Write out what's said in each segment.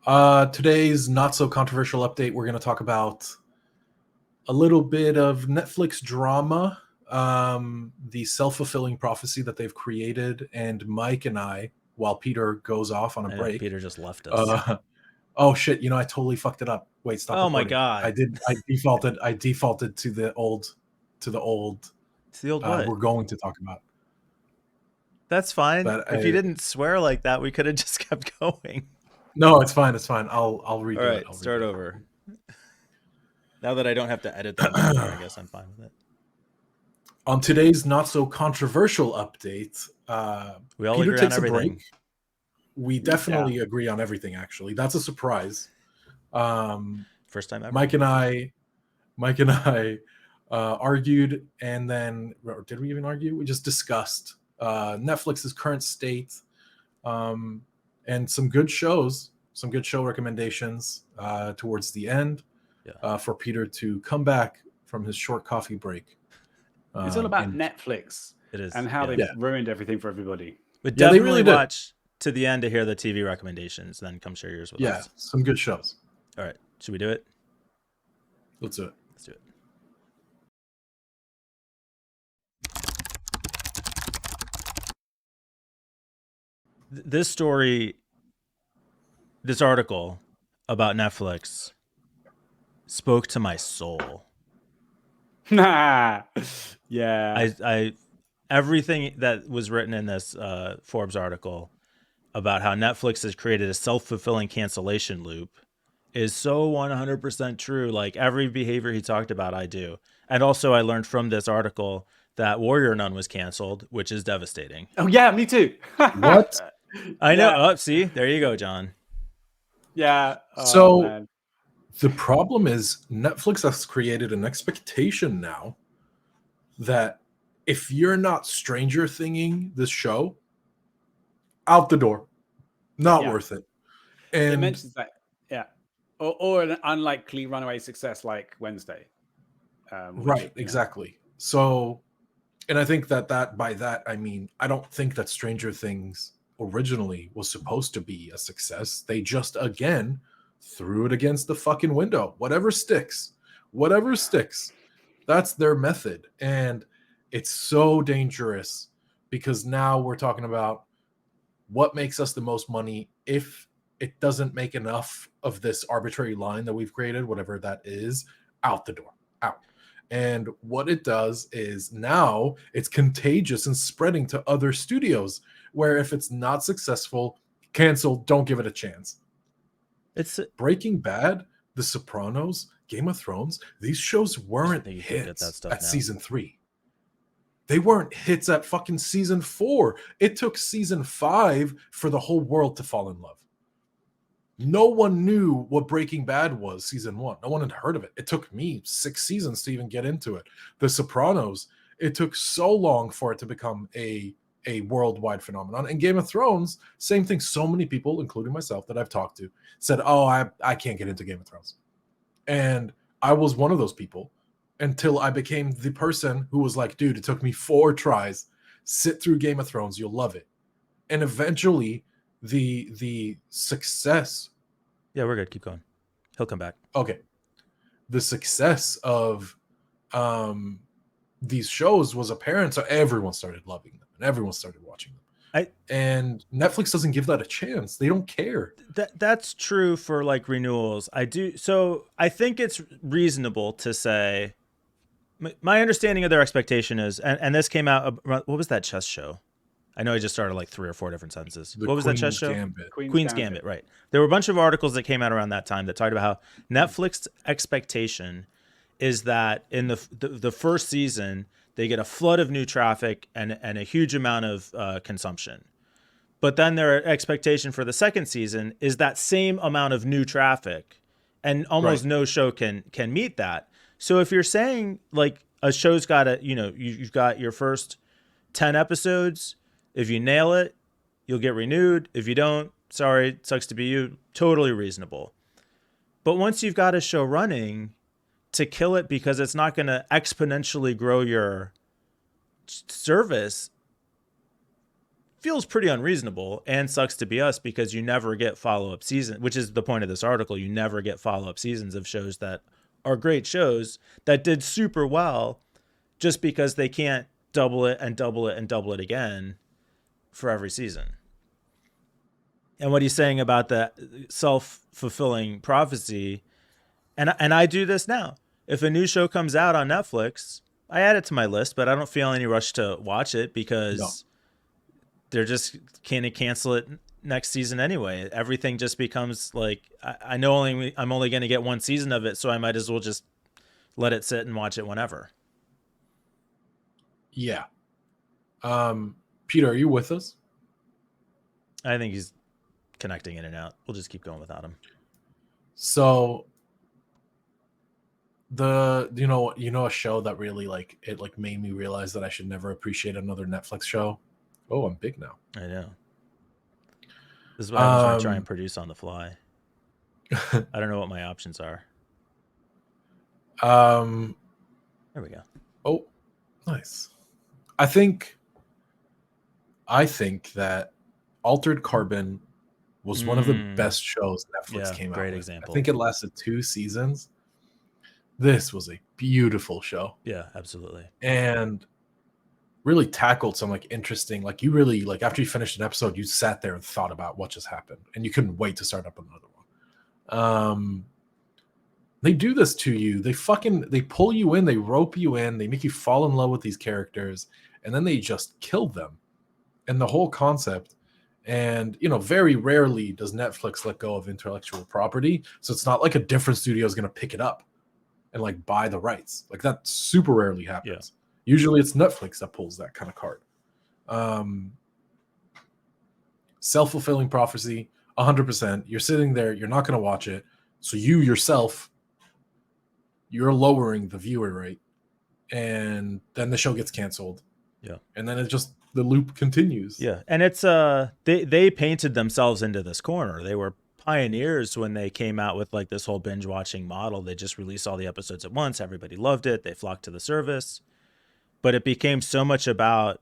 Today's not so controversial update, we're going to talk about a little bit of Netflix drama, the self-fulfilling prophecy that they've created, and Mike and I, while Peter goes off on a I know, break. Peter just left us. Oh shit! I totally fucked it up. Wait, stop Oh my recording. God. I did. I defaulted to the old. It's the old what? We're going to talk about. That's fine. But If you didn't swear like that, we could have just kept going. no, it's fine. It's fine. I'll redo All it. right, I'll start redo over. Now that I don't have to edit that anymore, I guess I'm fine with it. On today's not so controversial update, We all Peter agree on takes a everything. break. We definitely agree on everything. Actually, that's a surprise. First time ever. Mike and I argued, and then, or did we even argue? We just discussed Netflix's current state, and some good show recommendations towards the end. Yeah. For Peter to come back from his short coffee break. It's all about Netflix. It is, and how they've ruined everything for everybody. But definitely really watch to the end to hear the TV recommendations, then come share yours with us. Yeah, some good shows. All right, should we do it? Let's do it. Let's do it. This article about Netflix spoke to my soul. Yeah. Everything that was written in this Forbes article about how Netflix has created a self-fulfilling cancellation loop is so 100% true. Like every behavior he talked about, I do. And also I learned from this article that Warrior Nun was canceled, which is devastating. Oh yeah, me too. What? I know. Yeah. Oh, see, there you go, John. Yeah. So the problem is Netflix has created an expectation now that if you're not Stranger Thinging this show, out the door, not worth it. And it mentions that, or an unlikely runaway success like Wednesday. Right, exactly. So, and I think that by that I mean I don't think that Stranger Things originally was supposed to be a success. They just again threw it against the fucking window. Whatever sticks. That's their method. And it's so dangerous because now we're talking about what makes us the most money. If it doesn't make enough of this arbitrary line that we've created, whatever that is, out the door, out. And what it does is now it's contagious and spreading to other studios where if it's not successful, cancel, don't give it a chance. It's Breaking Bad, The Sopranos, Game of Thrones, these shows weren't hits at season 3. They weren't hits at fucking season 4. It took season 5 for the whole world to fall in love. No one knew what Breaking Bad was season 1. No one had heard of it. It took me 6 seasons to even get into it. The Sopranos, it took so long for it to become a worldwide phenomenon. And Game of Thrones, same thing. So many people, including myself that I've talked to, said, oh, I can't get into Game of Thrones. And I was one of those people until I became the person who was like, dude, it took me 4 tries. Sit through Game of Thrones. You'll love it. And eventually the success. Yeah, we're good. Keep going. He'll come back. Okay. The success of these shows was apparent. So everyone started loving them and everyone started watching them. And Netflix doesn't give that a chance. They don't care. That's true for like renewals. I do. So I think it's reasonable to say, my understanding of their expectation is, and this came out, what was that chess show? I know I just started like 3 or 4 different sentences. What was that chess show? Queen's Gambit, right. There were a bunch of articles that came out around that time that talked about how Netflix expectation is that in the first season, they get a flood of new traffic and a huge amount of consumption. But then their expectation for the second season is that same amount of new traffic, and almost no show can meet that. So if you're saying like a show's got you've got your first 10 episodes, if you nail it, you'll get renewed. If you don't, sorry, sucks to be you. Totally reasonable. But once you've got a show running, to kill it because it's not going to exponentially grow your service feels pretty unreasonable and sucks to be us because you never get follow-up season, which is the point of this article. You never get follow-up seasons of shows that are great shows that did super well just because they can't double it and double it and double it again for every season. And what he's saying about the self-fulfilling prophecy, and I do this now. If a new show comes out on Netflix, I add it to my list, but I don't feel any rush to watch it because they're just going to cancel it next season anyway. Everything just becomes like, I know I'm only going to get one season of it, so I might as well just let it sit and watch it whenever. Yeah. Peter, are you with us? I think he's connecting in and out. We'll just keep going without him. So you know a show that really made me realize that I should never appreciate another Netflix show. Oh, I'm big now. I know. This is what happens when I try and produce on the fly. I don't know what my options are. There we go. Oh, nice. I think that Altered Carbon was one of the best shows Netflix came out with. Example. I think it lasted 2 seasons. This was a beautiful show. Yeah, absolutely. And really tackled some interesting, you really after you finished an episode, you sat there and thought about what just happened and you couldn't wait to start up another one. They do this to you. They pull you in, they rope you in, they make you fall in love with these characters, and then they just kill them. And the whole concept, and very rarely does Netflix let go of intellectual property. So it's not like a different studio is going to pick it up and buy the rights. That super rarely happens. Usually it's Netflix that pulls that kind of card. Self-fulfilling prophecy, 100%. You're sitting there, you're not going to watch it. So you yourself, you're lowering the viewer rate. And then the show gets canceled. Yeah. And then the loop continues. Yeah. And it's they painted themselves into this corner. They were pioneers when they came out with this whole binge watching model. They just released all the episodes at once. Everybody loved it. They flocked to the service. But it became so much about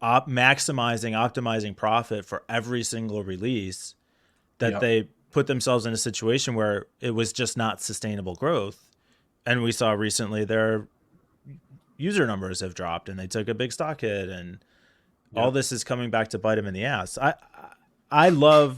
optimizing profit for every single release that they put themselves in a situation where it was just not sustainable growth. And we saw recently their user numbers have dropped and they took a big stock hit, and all this is coming back to bite them in the ass. I was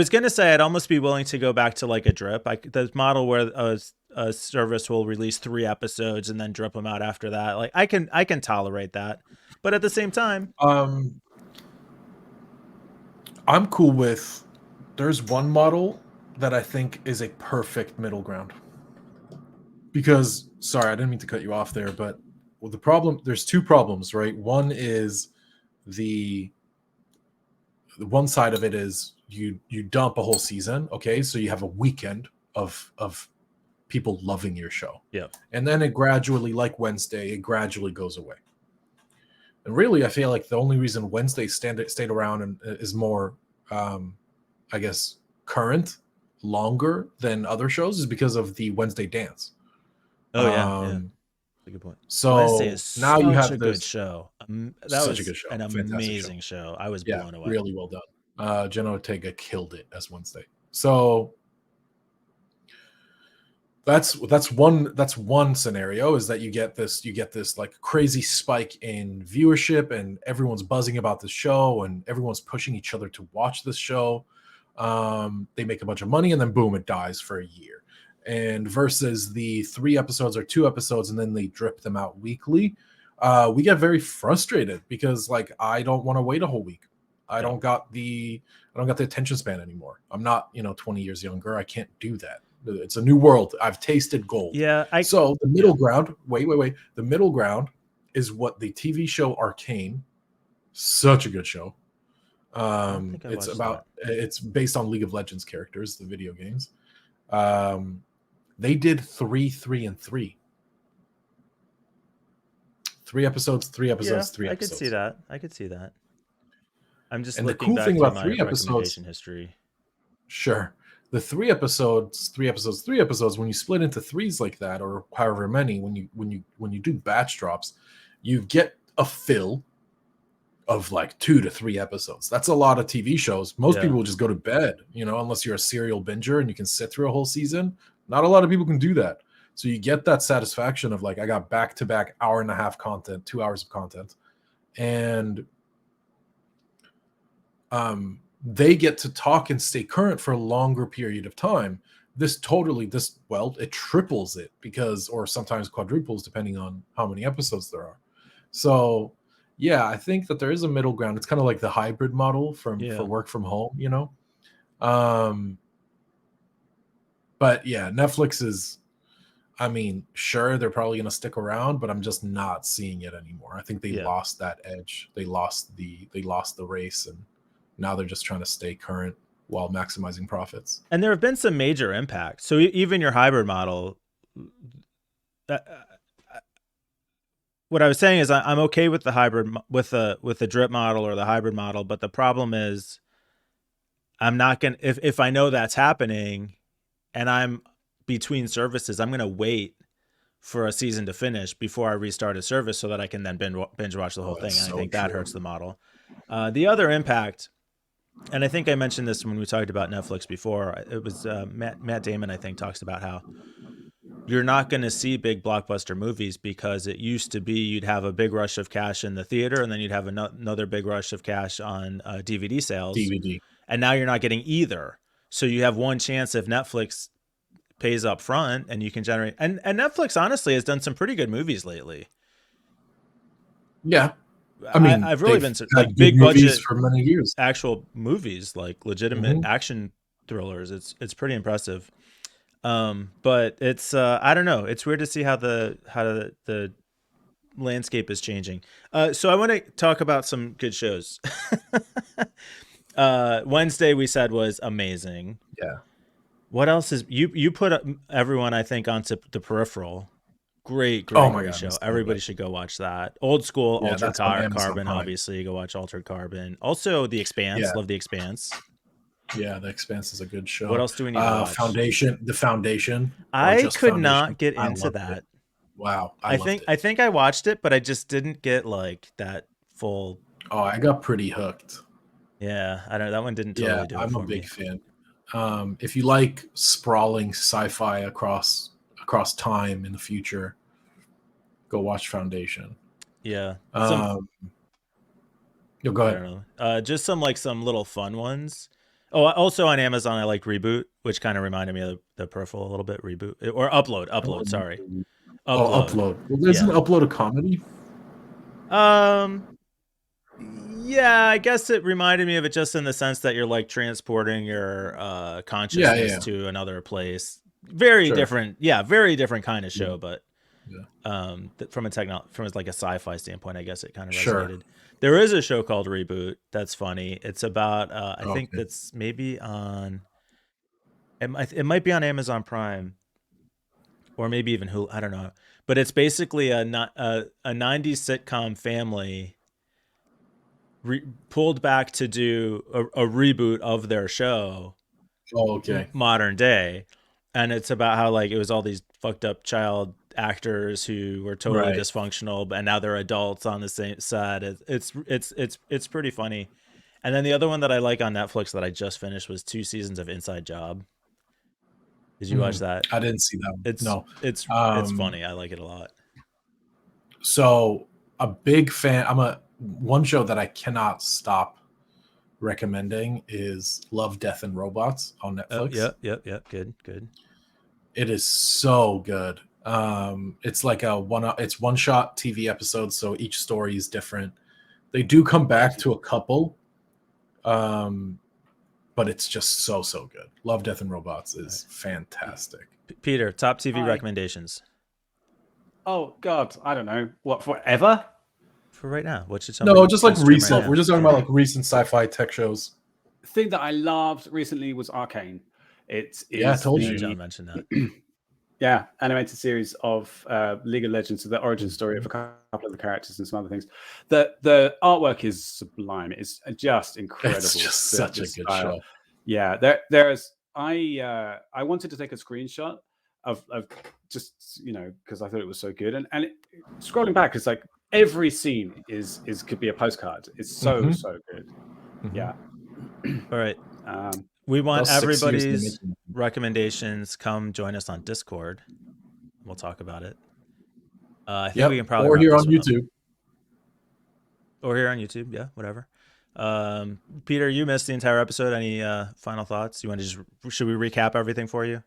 going to say I'd almost be willing to go back to a drip. The model where a service will release 3 episodes and then drip them out after that. I can tolerate that. But at the same time, I'm cool with, there's one model that I think is a perfect middle ground. Because, sorry, I didn't mean to cut you off there, but there's 2 problems, right? One is the one side of it is you dump a whole season, okay? So you have a weekend of people loving your show. Yeah. And then it gradually, like Wednesday, it gradually goes away. And really, I feel like the only reason Wednesday stayed around and is more, I guess, current, longer than other shows is because of the Wednesday dance. Oh, yeah. That's a good point. So Wednesday is now you have a good show. That was a good show. An amazing show. I was blown away. Really well done. Jenna Ortega killed it as Wednesday. So that's one scenario, is that you get this crazy spike in viewership and everyone's buzzing about the show and everyone's pushing each other to watch this show. They make a bunch of money and then boom, it dies for a year. And versus the 3 episodes or 2 episodes and then they drip them out weekly, we get very frustrated because I don't want to wait a whole week. I don't got the attention span anymore. I'm not 20 years younger. I can't do that. It's a new world. I've tasted gold. Yeah. So the middle ground, wait. The middle ground is what the TV show Arcane, such a good show. It's based on League of Legends characters, the video games. They did 3, 3, and 3. 3 episodes, 3 episodes, 3 episodes. I could see that. I'm just and looking the cool back thing through about my 3 episodes recommendation history. Sure. The 3 episodes, 3 episodes, when you split into 3s like that, or however many, when you do batch drops, you get a fill, of like 2 to 3 episodes. That's a lot of TV shows. Most people will just go to bed, you know, unless you're a serial binger and you can sit through a whole season. Not a lot of people can do that. So you get that satisfaction of like, I got back-to-back hour-and-a-half content, 2 hours of content. And they get to talk and stay current for a longer period of time. It triples it because, or sometimes quadruples depending on how many episodes there are. So yeah, I think that there is a middle ground. It's kind of like the hybrid model for work from home, you know? But yeah, Netflix is, I mean, sure, they're probably going to stick around, but I'm just not seeing it anymore. I think they lost that edge. They lost the race, and now they're just trying to stay current while maximizing profits. And there have been some major impacts. So even your hybrid model, what I was saying is I'm okay with the hybrid, with the drip model or the hybrid model, but the problem is I'm not going to, if I know that's happening and I'm between services, I'm going to wait for a season to finish before I restart a service so that I can then binge watch the whole thing. And I think that hurts the model. The other impact, and I think I mentioned this when we talked about Netflix before, it was Matt Damon, I think, talks about how you're not going to see big blockbuster movies because it used to be you'd have a big rush of cash in the theater and then you'd have another big rush of cash on DVD sales. And now you're not getting either. So you have one chance if Netflix pays up front and you can generate. And Netflix, honestly, has done some pretty good movies lately. Yeah. I mean, I've really been like big budget for many years. Actual movies, like legitimate action thrillers. It's pretty impressive. But it's I don't know. It's weird to see how the landscape is changing. So I want to talk about some good shows. Wednesday we said was amazing. Yeah. What else is you put everyone, I think, onto The Peripheral. Great show. Everybody should go watch that. Old school, Altered Carbon, obviously. Go watch Altered Carbon. Also, The Expanse. Yeah. Love The Expanse. Yeah, The Expanse is a good show. What else do we need to watch? The Foundation. I could not get into that. It. Wow. I think I watched it, but I just didn't get like that full. Oh, I got pretty hooked. Yeah, I don't know. That one didn't totally do it for me. I'm a big fan. If you like sprawling sci-fi across time in the future, go watch Foundation. Yeah. Go ahead. Just some little fun ones. Oh, also on Amazon, I liked Reboot, which kind of reminded me of The Peripheral a little bit. Reboot or Upload. Sorry. Upload. Well, isn't Upload a comedy? Yeah, I guess it reminded me of it just in the sense that you're like transporting your consciousness to another place. Very different. Yeah, very different kind of show, but from like a sci-fi standpoint, I guess it kind of resonated. There is a show called Reboot that's funny. It's about I think that's maybe on it might be on Amazon Prime or maybe even Hulu, I don't know. But it's basically a 90s sitcom family pulled back to do a reboot of their show. Modern day. And it's about how like it was all these fucked up child actors who were totally dysfunctional, and now they're adults on the same set. It's pretty funny. And then the other one that I like on Netflix that I just finished was 2 seasons of Inside Job. Did you watch that? I didn't see that. It's funny. I like it a lot. So a big fan. One show that I cannot stop recommending is Love, Death, and Robots on Netflix. Yep. Good. It is so good. It's like it's one shot TV episodes, so each story is different. They do come back to a couple, but it's just so good. Love, Death, and Robots is fantastic. Peter, top TV recommendations. Oh God, I don't know. What, forever? For right now, what should no, just like recent. Right, we're just talking about like recent sci-fi tech shows. The thing that I loved recently was Arcane. I told you. John mentioned that. Yeah, animated series of League of Legends, so the origin story of a couple of the characters and some other things. The artwork is sublime. It's just incredible. It's just such a good show. Yeah, there's. I wanted to take a screenshot of just because I thought it was so good, and scrolling back, it's like every scene is could be a postcard. It's so so good. Yeah. All right. We want everybody's recommendations. Come join us on Discord. We'll talk about it. I think we can probably or here on YouTube. Or here on YouTube, yeah, whatever. Peter, you missed the entire episode. Any final thoughts? You want to should we recap everything for you?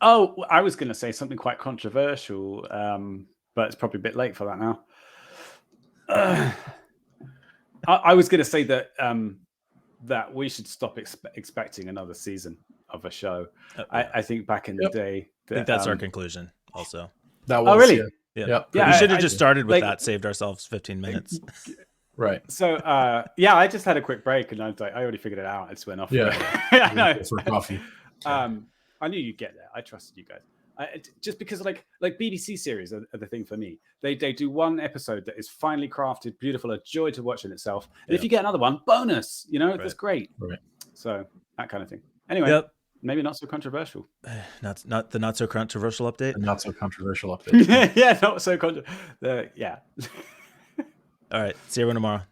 Oh, I was going to say something quite controversial, but it's probably a bit late for that now. I was going to say that that we should stop expecting another season of a show. I think back in the day, I think that's our conclusion. Also, that was really. Yeah. We should have just started with that. Saved ourselves 15 minutes. Right. So, I just had a quick break, and I was like, I already figured it out. I just went off. Yeah. I know. For coffee. I knew you'd get there. I trusted you guys. Just because, like BBC series are the thing for me. They do one episode that is finely crafted, beautiful, a joy to watch in itself. And if you get another one, bonus. That's great. Right. So that kind of thing. Anyway, maybe not so controversial. Not the not so controversial update. The not so controversial update. Yeah, not so controversial. Yeah. All right. See everyone tomorrow.